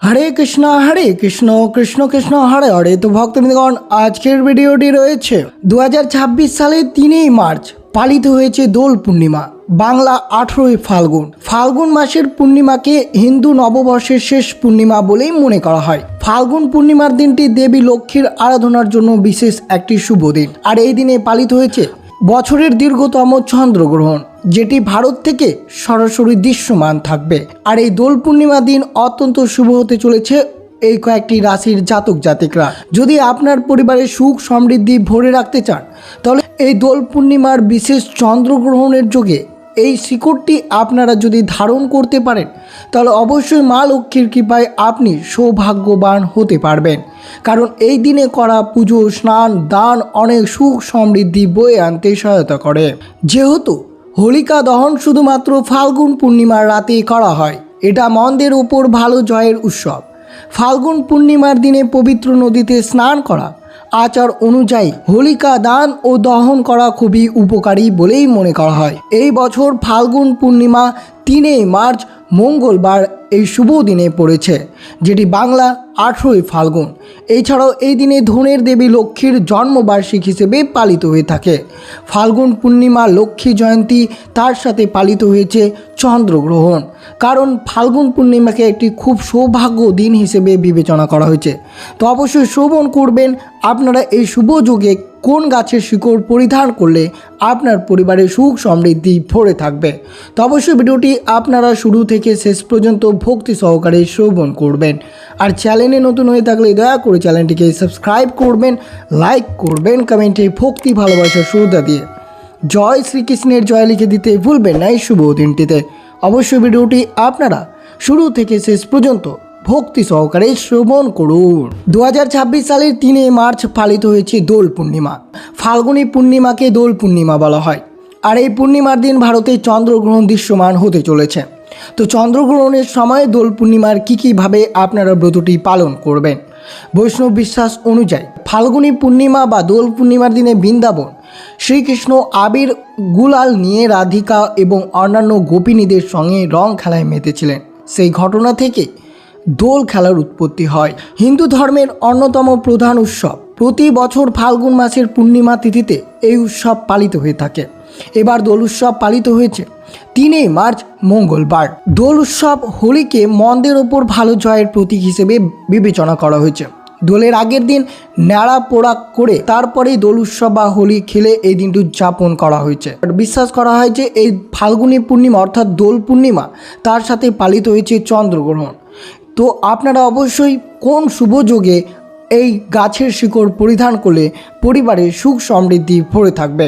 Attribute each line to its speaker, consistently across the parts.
Speaker 1: হরে কৃষ্ণ কৃষ্ণ কৃষ্ণ হরে হরে। তো ভক্তবৃন্দগণ, আজকের ভিডিওটি রয়েছে 2026 সালের 3 মার্চ পালিত হয়েছে দোল পূর্ণিমা। বাংলা 18 ফাল্গুন। ফাল্গুন মাসের পূর্ণিমাকে হিন্দু নববর্ষের শেষ পূর্ণিমা বলেই মনে করা হয়। ফাল্গুন পূর্ণিমার দিনটি দেবী লক্ষ্মীর আরাধনার জন্য বিশেষ একটি শুভ দিন। আর এই দিনে পালিত হয়েছে বছরের দীর্ঘতম চন্দ্রগ্রহণ, যেটি ভারত থেকে সরাসরি দৃশ্যমান থাকবে। আর এই দোল পূর্ণিমা দিন অত্যন্ত শুভ হতে চলেছে এই কয়েকটি রাশির জাতক জাতিকরা। যদি আপনার পরিবারে সুখ সমৃদ্ধি ভরে রাখতে চান, তাহলে এই দোল পূর্ণিমার বিশেষ চন্দ্রগ্রহণের যোগে এই শিকড়টি আপনারা যদি ধারণ করতে পারেন, তাহলে অবশ্যই মা লক্ষ্মীর কৃপায় আপনি সৌভাগ্যবান হতে পারবেন। কারণ এই দিনে করা পুজো, স্নান, দান অনেক সুখ সমৃদ্ধি বয়ে আনতে সহায়তা করে। যেহেতু হোলিকা দহন শুধুমাত্র ফাল্গুন পূর্ণিমার রাতেই করা হয়, এটা মন্দের উপর ভালো জয়ের উৎসব। ফাল্গুন পূর্ণিমার দিনে পবিত্র নদীতে স্নান করা, আচার অনুযায়ী হোলিকা দান ও দহন করা খুবই উপকারী বলেই মনে করা হয়। এই বছর ফাল্গুন পূর্ণিমা 3 মার্চ মঙ্গলবার এই শুভ দিনে পড়েছে, যেটি বাংলা 18 ফাল্গুন। এছাড়াও এই দিনে ধনের দেবী লক্ষ্মীর জন্মবার্ষিকী হিসেবে পালিত হয়ে থাকে। ফাল্গুন পূর্ণিমা, লক্ষ্মী জয়ন্তী, তার সাথে পালিত হয়েছে চন্দ্রগ্রহণ। কারণ ফাল্গুন পূর্ণিমাকে একটি খুব সৌভাগ্য দিন হিসেবে বিবেচনা করা হয়েছে। তো অবশ্যই শ্রবণ করবেন আপনারা এই শুভ যুগে কোন গাছের শিকড় পরিধান করলে আপনার পরিবারের সুখ সমৃদ্ধি ভরে থাকবে। তো অবশ্যই ভিডিওটি আপনারা শুরু থেকে শেষ পর্যন্ত ভক্তি সহকারে শ্রবণ করবেন। আর চ্যানেলে নতুন হয়ে থাকলে দয়া করে চ্যানেলটিকে সাবস্ক্রাইব করবেন, লাইক করবেন, কমেন্টে ভক্তি ভালোবাসার শ্রদ্ধা দিয়ে জয় শ্রীকৃষ্ণের জয় লিখে দিতে ভুলবেন না এই শুভ দিনটিতে। অবশ্যই ভিডিওটি আপনারা শুরু থেকে শেষ পর্যন্ত ভক্তি সহকারে শ্রবণ করুন। 2026 সালের 3 মার্চ পালিত হয়েছে দোল পূর্ণিমা। ফাল্গুনী পূর্ণিমাকে দোল পূর্ণিমা বলা হয়। আর এই পূর্ণিমার দিন ভারতে চন্দ্রগ্রহণ দৃশ্যমান হতে চলেছে। তো চন্দ্রগ্রহণের সময় দোল পূর্ণিমার কীভাবে আপনারা ব্রতটি পালন করবেন। বৈষ্ণব বিশ্বাস অনুযায়ী ফাল্গুনী পূর্ণিমা বা দোল পূর্ণিমার দিনে বৃন্দাবন শ্রীকৃষ্ণ আবির গুলাল নিয়ে রাধিকা এবং অন্যান্য গোপিনীদের সঙ্গে রং খেলায় মেতেছিলেন। সেই ঘটনা থেকে দোল খেলার উৎপত্তি হয়। হিন্দু ধর্মের অন্যতম প্রধান উৎসব। প্রতি বছর ফাল্গুন মাসের পূর্ণিমা তিথিতে এই উৎসব পালিত হয়ে থাকে। এবার দোল উৎসব পালিত হয়েছে 3 মার্চ মঙ্গলবার। দোল উৎসব হোলিকে মন্দের ওপর ভালো জয়ের প্রতীক হিসেবে বিবেচনা করা হয়েছে। দোলের আগের দিন ন্যাড়া পোড়া করে তারপরেই দোল উৎসব বা হোলি খেলে এই দিনটি উদযাপন করা হয়েছে। বিশ্বাস করা হয় যে এই ফাল্গুনী পূর্ণিমা অর্থাৎ দোল পূর্ণিমা, তার সাথে পালিত হয়েছে চন্দ্রগ্রহণ। তো আপনারা অবশ্যই কোন শুভ যোগে এই গাছের শিকড় পরিধান করলে পরিবারে সুখ সমৃদ্ধি ভরে থাকবে।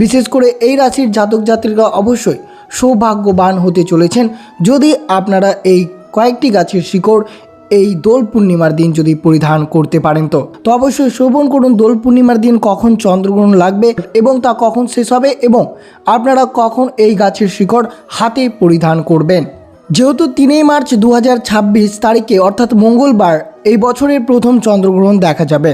Speaker 1: বিশেষ করে এই রাশির জাতক জাতিকা অবশ্যই সৌভাগ্যবান হতে চলেছেন যদি আপনারা এই কয়েকটি গাছের শিকড় এই দোল পূর্ণিমার দিন যদি পরিধান করতে পারেন। তো অবশ্যই শ্রবণ করুন দোল পূর্ণিমার দিন কখন চন্দ্রগ্রহণ লাগবে এবং তা কখন শেষ হবে এবং আপনারা কখন এই গাছের শিকড় হাতে পরিধান করবেন। যেহেতু 3 মার্চ 2026 তারিখে অর্থাৎ মঙ্গলবার এই বছরের প্রথম চন্দ্রগ্রহণ দেখা যাবে।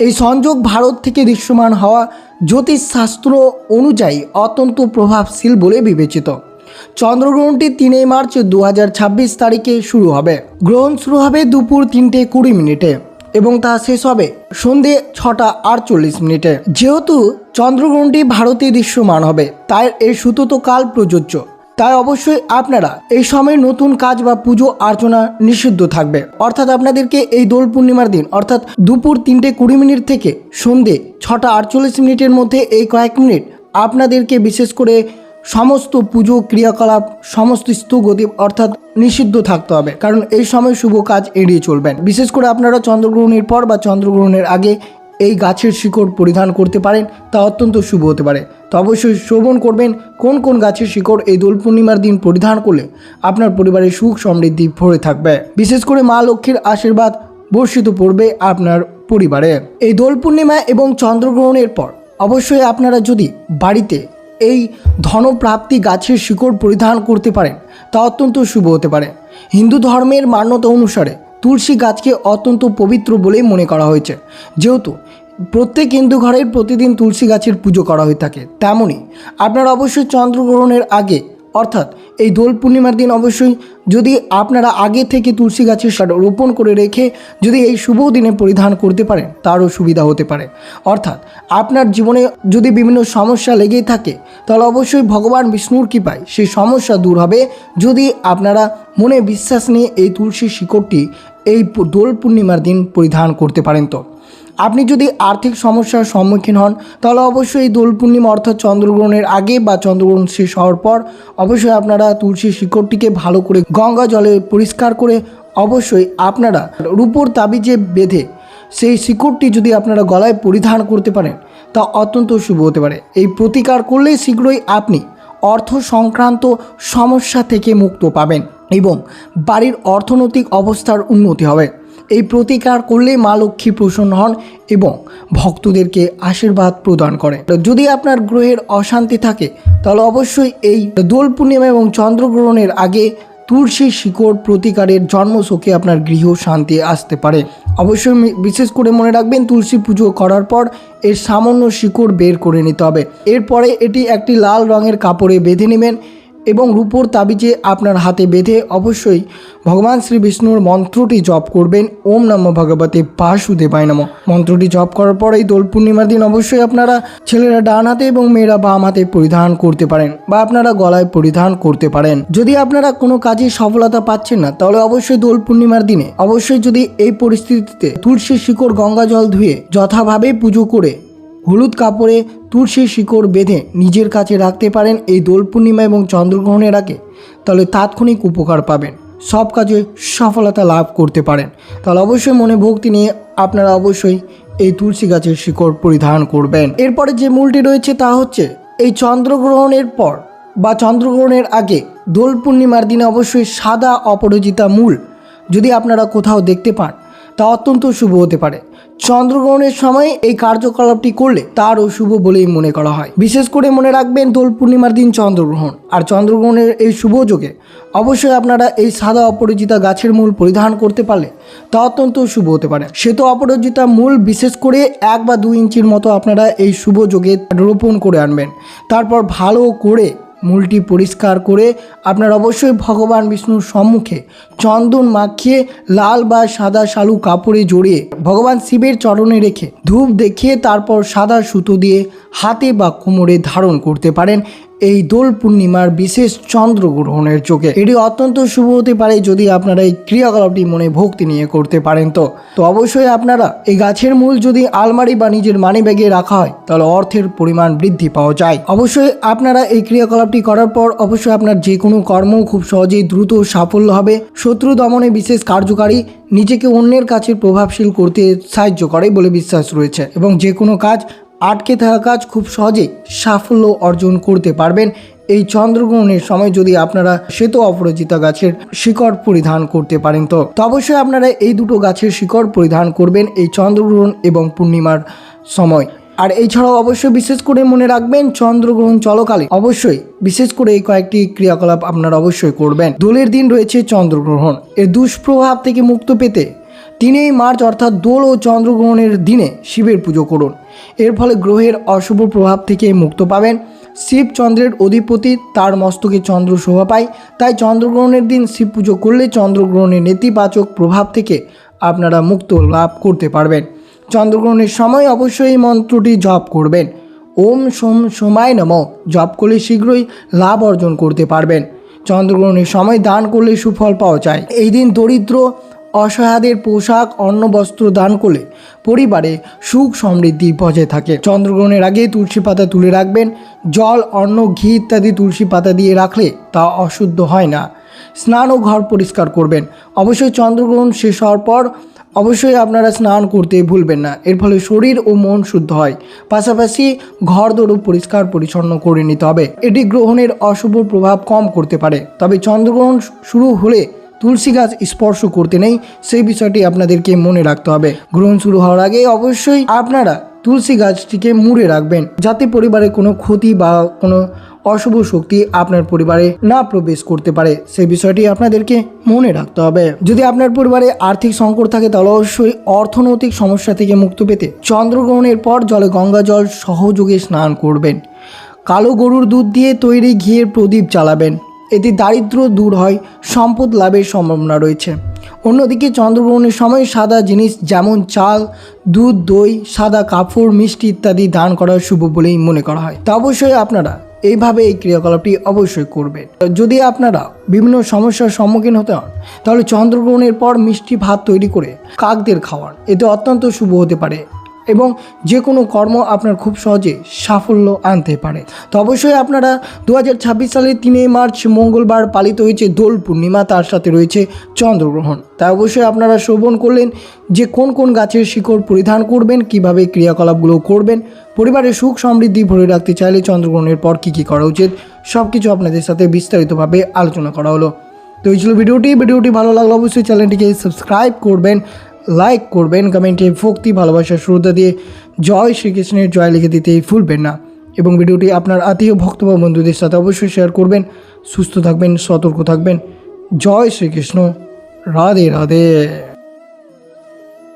Speaker 1: এই সংযোগ ভারত থেকে দৃশ্যমান হওয়া জ্যোতিষশাস্ত্র অনুযায়ী অত্যন্ত প্রভাবশীল বলে বিবেচিত। চন্দ্রগ্রহণটি 3 মার্চ 2026 তারিখে শুরু হবে। গ্রহণ শুরু হবে দুপুর 3:20 এবং তা শেষ হবে সন্ধে 6:48। যেহেতু চন্দ্রগ্রহণটি ভারতে দৃশ্যমান হবে, তাই এর সুতোতো কাল প্রযোজ্য। তাই অবশ্যই আপনারা এই সময় নতুন কাজ বা পুজো অর্চনা নিষিদ্ধ থাকবে। অর্থাৎ আপনাদেরকে এই দোল পূর্ণিমার দিন অর্থাৎ দুপুর 3:20 থেকে সন্ধে 6:48 মধ্যে এই কয়েক মিনিট আপনাদেরকে বিশেষ করে সমস্ত পুজো ক্রিয়াকলাপ সমস্ত স্থগতি অর্থাৎ নিষিদ্ধ থাকতে হবে। কারণ এই সময় শুভ কাজ এড়িয়ে চলবেন। বিশেষ করে আপনারা চন্দ্রগ্রহণের পর বা চন্দ্রগ্রহণের আগে এই গাছের শিকড় পরিধান করতে পারেন, তা অত্যন্ত শুভ হতে পারে। তো অবশ্যই শ্রবণ করবেন কোন কোন গাছের শিকড় এই দোল পূর্ণিমার দিন পরিধান করলে আপনার পরিবারের সুখ সমৃদ্ধি ভরে থাকবে। বিশেষ করে মা লক্ষ্মীর আশীর্বাদ বর্ষিত পড়বে আপনার পরিবারে। এই দোল পূর্ণিমা এবং চন্দ্রগ্রহণের পর অবশ্যই আপনারা যদি বাড়িতে এই ধনপ্রাপ্তি গাছের শিকড় পরিধান করতে পারেন, তা অত্যন্ত শুভ হতে পারে। হিন্দু ধর্মের মান্যতা অনুসারে তুলসী গাছকে অত্যন্ত পবিত্র বলেই মনে করা হয়েছে। যেহেতু প্রত্যেক হিন্দু ঘরের প্রতিদিন তুলসী গাছের পুজো করা হয়ে থাকে, তেমনই আপনারা অবশ্যই চন্দ্রগ্রহণের আগে অর্থাৎ এই দোল পূর্ণিমার দিন অবশ্যই যদি আপনারা আগে থেকে তুলসী গাছের শাড়ি রোপণ করে রেখে যদি এই শুভ দিনে পরিধান করতে পারেন তারও সুবিধা হতে পারে। অর্থাৎ আপনার জীবনে যদি বিভিন্ন সমস্যা লেগেই থাকে তাহলে অবশ্যই ভগবান বিষ্ণুর কৃপায় সেই সমস্যা দূর হবে যদি আপনারা মনে বিশ্বাস নিয়ে এই তুলসী শিকড়টি এই দোল পূর্ণিমার দিন পরিধান করতে পারেন। তো আপনি যদি আর্থিক সমস্যার সম্মুখীন হন তাহলে অবশ্যই এই দোল পূর্ণিমা অর্থাৎ চন্দ্রগ্রহণের আগে বা চন্দ্রগ্রহণ শেষ হওয়ার পর অবশ্যই আপনারা তুলসী শিকড়টিকে ভালো করে গঙ্গা জলে পরিষ্কার করে অবশ্যই আপনারা রূপোর তাবিজে বেঁধে সেই শিকড়টি যদি আপনারা গলায় পরিধান করতে পারেন তা অত্যন্ত শুভ হতে পারে। এই প্রতিকার করলে শীঘ্রই আপনি অর্থ সংক্রান্ত সমস্যা থেকে মুক্ত পাবেন এবং বাড়ির অর্থনৈতিক অবস্থার উন্নতি হবে। এই প্রতিকার করলে মা লক্ষ্মী প্রসন্ন হন এবং ভক্তদেরকে আশীর্বাদ প্রদান করে। যদি আপনার গ্রহের অশান্তি থাকে তাহলে অবশ্যই এই দোল পূর্ণিমা এবং চন্দ্রগ্রহণের আগে তুলসী শিকড় প্রতিকারের জন্মশোকে আপনার গৃহ শান্তি আসতে পারে। অবশ্যই বিশেষ করে মনে রাখবেন তুলসী পুজো করার পর এর সামান্য শিকড় বের করে নিতে হবে। এরপরে এটি একটি লাল রঙের কাপড়ে বেঁধে নেবেন এবং রূপোর তাবিজে আপনার হাতে বেঁধে অবশ্যই ভগবান শ্রী বিষ্ণুর মন্ত্রটি জপ করবেন, ওম নমঃ ভগবতে বাসুদেবায় নমঃ। মন্ত্রটি জপ করার পর এই দোল পূর্ণিমার দিন অবশ্যই আপনারা ছেলেরা ডান হাতে এবং মেয়েরা বাম হাতে পরিধান করতে পারেন বা আপনারা গলায় পরিধান করতে পারেন। যদি আপনারা কোনো কাজে সফলতা পাচ্ছেন না তাহলে অবশ্যই দোল পূর্ণিমার দিনে অবশ্যই যদি এই পরিস্থিতিতে তুলসী শিকড় গঙ্গা জল ধুয়ে যথাভাবে পুজো করে হলুদ কাপড়ে তুলসী শিকড় বেঁধে নিজের কাছে রাখতে পারেন এই দোল পূর্ণিমা এবং চন্দ্রগ্রহণের আগে, তাহলে তাৎক্ষণিক উপকার পাবেন, সব কাজে সফলতা লাভ করতে পারেন। তাহলে অবশ্যই মনে ভক্তি নিয়ে আপনারা অবশ্যই এই তুলসী গাছের শিকড় পরিধান করবেন। এরপরে যে মূলটি রয়েছে তা হচ্ছে এই চন্দ্রগ্রহণের পর বা চন্দ্রগ্রহণের আগে দোল পূর্ণিমার দিনে অবশ্যই সাদা অপরাজিতা মূল যদি আপনারা কোথাও দেখতে পান তা অত্যন্ত শুভ হতে পারে। চন্দ্রগ্রহণের সময় এই কার্যকলাপটি করলে তারও শুভ বলেই মনে করা হয়। বিশেষ করে মনে রাখবেন দোল পূর্ণিমার দিন চন্দ্রগ্রহণ আর চন্দ্রগ্রহণের এই শুভ যোগে অবশ্যই আপনারা এই সাদা অপরাজিতা গাছের মূল পরিধান করতে পারলে তা অত্যন্ত শুভ হতে পারে। শ্বেত অপরাজিতা মূল বিশেষ করে 1 বা 2 ইঞ্চির মতো আপনারা এই শুভ যোগে রোপণ করে আনবেন। তারপর ভালো করে মূলটি পরিষ্কার করে আপনার অবশ্যই ভগবান বিষ্ণুর সম্মুখে চন্দন মাখিয়ে লাল বা সাদা শালু কাপড়ে জড়িয়ে ভগবান শিবের চরণে রেখে ধূপ দেখিয়ে তারপর সাদা সুতো দিয়ে হাতে বা কোমরে ধারণ করতে পারেন এই দোল পূর্ণিমার বিশেষ চন্দ্রগ্রহণের যোগে। এটি অত্যন্ত শুভ হতে পারে যদি আপনারা এই ক্রিয়াকলাপটি মনে ভক্তি নিয়ে করতে পারেন। তো অবশ্যই আপনারা এই গাছের মূল যদি আলমারি বা নিজের মানি ব্যাগে রাখা হয় তাহলে অর্থের পরিমাণ বৃদ্ধি পাওয়া যায়। অবশ্যই আপনারা এই ক্রিয়াকলাপটি করার পর অবশ্যই আপনার যে কোনো কর্ম খুব সহজেই দ্রুত সাফল্য হবে, শত্রু দমনে বিশেষ কার্যকারী, নিজেকে অন্যের কাছে প্রভাবশীল করতে সাহায্য করে বলে বিশ্বাস রয়েছে এবং যে কোনো কাজ আটকে থাকা কাজ খুব সহজেই সাফল্য অর্জন করতে পারবেন এই চন্দ্রগ্রহণের সময় যদি আপনারা শ্বেত অপরাজিতা গাছের শিকড় পরিধান করতে পারেন। তো অবশ্যই আপনারা এই দুটো গাছের শিকড় পরিধান করবেন এই চন্দ্রগ্রহণ এবং পূর্ণিমার সময়। আর এছাড়াও অবশ্যই বিশেষ করে মনে রাখবেন চন্দ্রগ্রহণ চলাকালে অবশ্যই বিশেষ করে এই কয়েকটি ক্রিয়াকলাপ আপনারা অবশ্যই করবেন। দোলের দিন রয়েছে চন্দ্রগ্রহণ, এর দুষ্প্রভাব থেকে মুক্ত পেতে 3 মার্চ অর্থাৎ দোল ও চন্দ্রগ্রহণের দিনে শিবের পুজো করুন। এর ফলে গ্রহের অশুভ প্রভাব থেকে মুক্ত পাবেন। শিব চন্দ্রের অধিপতি, তার মস্তকে চন্দ্র শোভা পায়, তাই চন্দ্রগ্রহণের দিন শিব পুজো করলে চন্দ্রগ্রহণের নেতিবাচক প্রভাব থেকে আপনারা মুক্ত লাভ করতে পারবেন। চন্দ্রগ্রহণের সময় অবশ্যই এই মন্ত্রটি জপ করবেন, ওম সোম সোমায় নমঃ। জপ করলে শীঘ্রই লাভ অর্জন করতে পারবেন। চন্দ্রগ্রহণের সময় দান করলে সুফল পাওয়া যায়। এই দিন দরিদ্র অসহায়দের পোশাক অন্ন বস্ত্র দান করলে পরিবারে সুখ সমৃদ্ধি বজায় থাকে। চন্দ্রগ্রহণের আগে তুলসী পাতা তুলে রাখবেন। জল, অন্ন, ঘি ইত্যাদি তুলসী পাতা দিয়ে রাখলে তা অশুদ্ধ হয় না। স্নান ও ঘর পরিষ্কার করবেন। অবশ্যই চন্দ্রগ্রহণ শেষ হওয়ার পর অবশ্যই আপনারা স্নান করতে ভুলবেন না, এর ফলে শরীর ও মন শুদ্ধ হয়। পাশাপাশি ঘর দোরও পরিষ্কার পরিচ্ছন্ন করে নিতে হবে। এটি গ্রহণের অশুভ প্রভাব কম করতে পারে। তবে চন্দ্রগ্রহণ শুরু হলে তুলসী গাছ স্পর্শ করতে নেই, সেই বিষয়টি আপনাদেরকে মনে রাখতে হবে। গ্রহণ শুরু হওয়ার আগে অবশ্যই আপনারা তুলসী গাছটিকে মুড়ে রাখবেন যাতে পরিবারে কোনো ক্ষতি বা কোনো অশুভ শক্তি আপনার পরিবারে না প্রবেশ করতে পারে, সেই বিষয়টি আপনাদেরকে মনে রাখতে হবে। যদি আপনার পরিবারে আর্থিক সংকট থাকে তাহলে অবশ্যই অর্থনৈতিক সমস্যা থেকে মুক্তি পেতে চন্দ্রগ্রহণের পর জলে গঙ্গা জল সহযোগে স্নান করবেন। কালো গরুর দুধ দিয়ে তৈরি ঘিয়ের প্রদীপ জ্বালাবেন। এতে দারিদ্র্য দূর হয়, সম্পদ লাভের সম্ভাবনা রয়েছে। অন্যদিকে চন্দ্রগ্রহণের সময় সাদা জিনিস যেমন চাল, দুধ, দই, সাদা কাপড়, মিষ্টি ইত্যাদি দান করা শুভ বলেই মনে করা হয়। তা অবশ্যই আপনারা এইভাবে এই ক্রিয়াকলাপটি অবশ্যই করবেন। যদি আপনারা বিভিন্ন সমস্যার সম্মুখীন হতে হন তাহলে চন্দ্রগ্রহণের পর মিষ্টি ভাত তৈরি করে কাকদের খাওয়ান, এতে অত্যন্ত শুভ হতে পারে এবং যে কোনো কর্ম আপনার খুব সহজে সাফল্য আনতে পারে। তো অবশ্যই আপনারা 2026 সালের 3 মার্চ মঙ্গলবার পালিত হয়েছে দোল পূর্ণিমা, তার সাথে রয়েছে চন্দ্রগ্রহণ। তাই অবশ্যই আপনারা শ্রবণ করলেন যে কোন কোন গাছের শিকড় পরিধান করবেন, কিভাবে ক্রিয়াকলাপগুলো করবেন, পরিবারের সুখ সমৃদ্ধি ভরে রাখতে চাইলে চন্দ্রগ্রহণের পর কী কী করা উচিত, সব কিছু আপনাদের সাথে বিস্তারিতভাবে আলোচনা করা হলো। তো এই ছিল ভিডিওটি ভালো লাগলে অবশ্যই চ্যানেলটিকে সাবস্ক্রাইব করবেন, লাইক করবেন, কমেন্টে ভক্তি ভালোবাসার শ্রদ্ধা দিয়ে জয় শ্রীকৃষ্ণের জয় লিখে দিতে ভুলবেন না এবং ভিডিওটি আপনার আত্মীয় ভক্ত বা বন্ধুদের সাথে অবশ্যই শেয়ার করবেন। সুস্থ থাকবেন, সতর্ক থাকবেন। জয় শ্রীকৃষ্ণ, রাধে রাধে।